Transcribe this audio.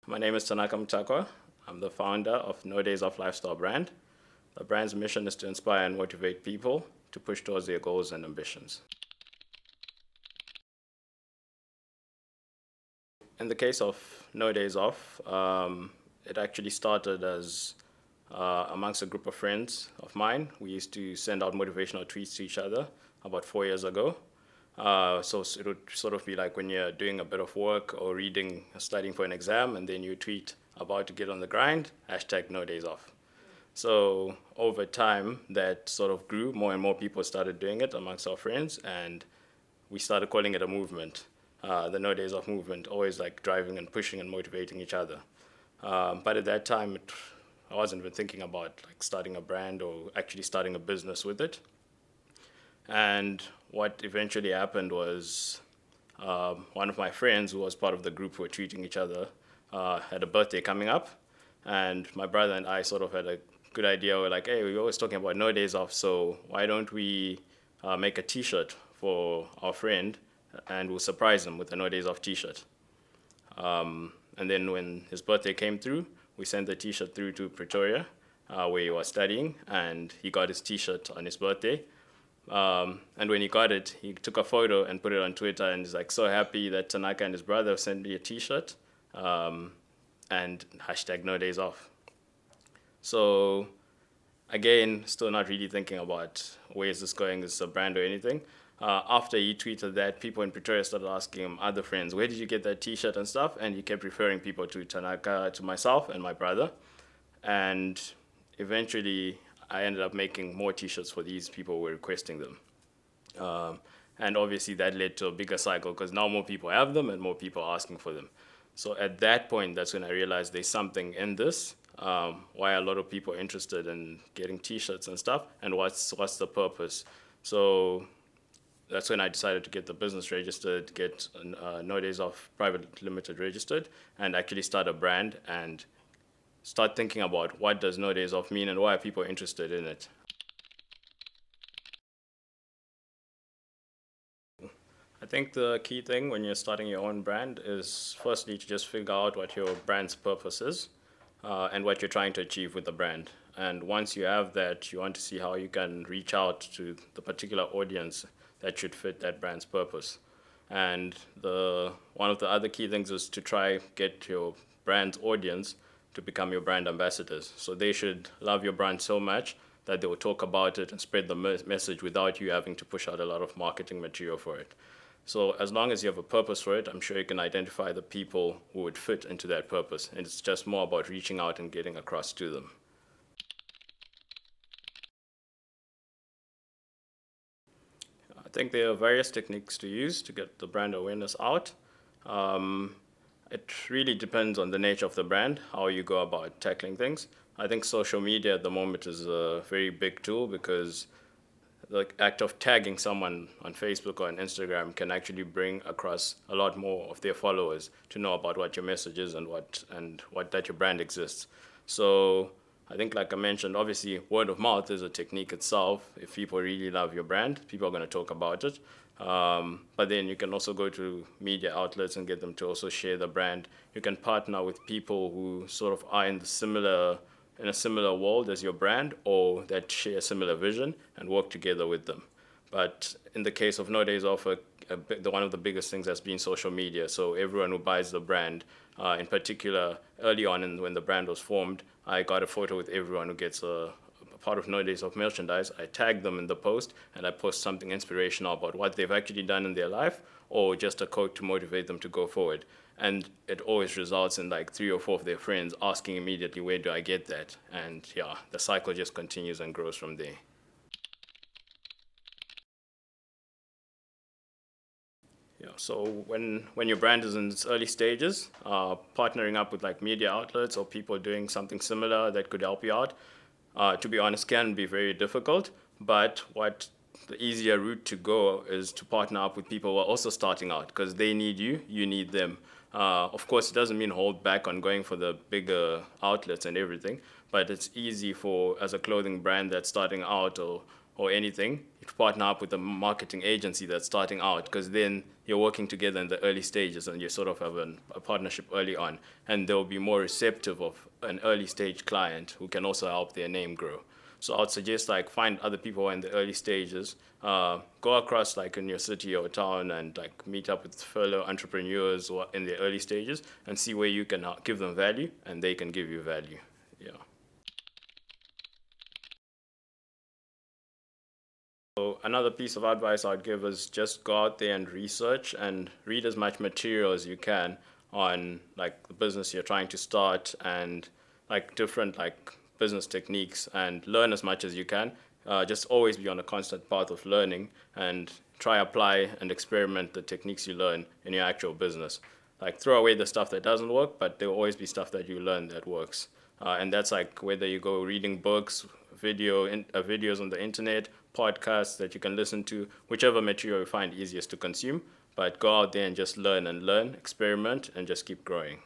My name is Tanaka Mutakwa. I'm the founder of No Days Off Lifestyle brand. The brand's mission is to inspire and motivate people to push towards their goals and ambitions. In the case of No Days Off, it actually started as amongst a group of friends of mine. We used to send out motivational tweets to each other about 4 years ago. So it would sort of be like when you're doing a bit of work or reading, studying for an exam, and then you tweet about to get on the grind, hashtag no days off. So over time, that sort of grew. More and more people started doing it amongst our friends, and we started calling it a movement, the No Days Off movement, always like driving and pushing and motivating each other. But at that time, I wasn't even thinking about like starting a brand or actually starting a business with it. And what eventually happened was one of my friends who was part of the group who were treating each other had a birthday coming up. And my brother and I sort of had a good idea. We're like, hey, we're always talking about no days off, so why don't we make a T-shirt for our friend and we'll surprise him with a no days off T-shirt. And then when his birthday came through, we sent the T-shirt through to Pretoria, where he was studying, and he got his T-shirt on his birthday. And when he got it, he took a photo and put it on Twitter, and he's like so happy that Tanaka and his brother sent me a T-shirt, and hashtag no days off. So again, still not really thinking about where is this going, is this a brand or anything. After he tweeted that, people in Pretoria started asking him, other friends, where did you get that T-shirt and stuff? And he kept referring people to Tanaka, to myself and my brother. And eventually, I ended up making more T-shirts for these people who were requesting them. And obviously that led to a bigger cycle because now more people have them and more people are asking for them. So at that point, that's when I realized there's something in this, why a lot of people are interested in getting T-shirts and stuff, and what's the purpose. So that's when I decided to get the business registered, get No Days Off Private Limited registered, and actually start a brand and start thinking about what does No Days Off mean and why are people interested in it. I think the key thing when you're starting your own brand is firstly to just figure out what your brand's purpose is and what you're trying to achieve with the brand. And once you have that, you want to see how you can reach out to the particular audience that should fit that brand's purpose. And one of the other key things is to try get your brand's audience to become your brand ambassadors. So they should love your brand so much that they will talk about it and spread the message without you having to push out a lot of marketing material for it. So as long as you have a purpose for it, I'm sure you can identify the people who would fit into that purpose. And it's just more about reaching out and getting across to them. I think there are various techniques to use to get the brand awareness out. It really depends on the nature of the brand, how you go about tackling things. I think social media at the moment is a very big tool because the act of tagging someone on Facebook or on Instagram can actually bring across a lot more of their followers to know about what your message is and what that your brand exists. So I think, like I mentioned, obviously word of mouth is a technique itself. If people really love your brand, people are going to talk about it. But then you can also go to media outlets and get them to also share the brand. You can partner with people who sort of are in a similar world as your brand or that share a similar vision and work together with them. But in the case of No Days Off, one of the biggest things has been social media. So everyone who buys the brand, in particular, early on when the brand was formed, I got a photo with everyone who gets a part of No Days Off merchandise. I tag them in the post and I post something inspirational about what they've actually done in their life or just a quote to motivate them to go forward. And it always results in like 3 or 4 of their friends asking immediately, where do I get that? And yeah, the cycle just continues and grows from there. Yeah, so when your brand is in its early stages, partnering up with like media outlets or people doing something similar that could help you out, to be honest, can be very difficult. But what the easier route to go is to partner up with people who are also starting out because they need you, you need them. Of course, it doesn't mean hold back on going for the bigger outlets and everything, but it's easy for, as a clothing brand that's starting out or or anything, you partner up with a marketing agency that's starting out, because then you're working together in the early stages and you sort of have a partnership early on, and they'll be more receptive of an early stage client who can also help their name grow. So I'd suggest like find other people who are in the early stages, go across like in your city or town and like meet up with fellow entrepreneurs who are in the early stages and see where you can give them value and they can give you value. Yeah. So another piece of advice I'd give is just go out there and research and read as much material as you can on like the business you're trying to start and like different like business techniques, and learn as much as you can. Just always be on a constant path of learning and try apply and experiment the techniques you learn in your actual business. Like throw away the stuff that doesn't work, but there will always be stuff that you learn that works. And that's like whether you go reading books, videos on the internet, podcasts that you can listen to, whichever material you find easiest to consume. But go out there and just learn and learn, experiment, and just keep growing.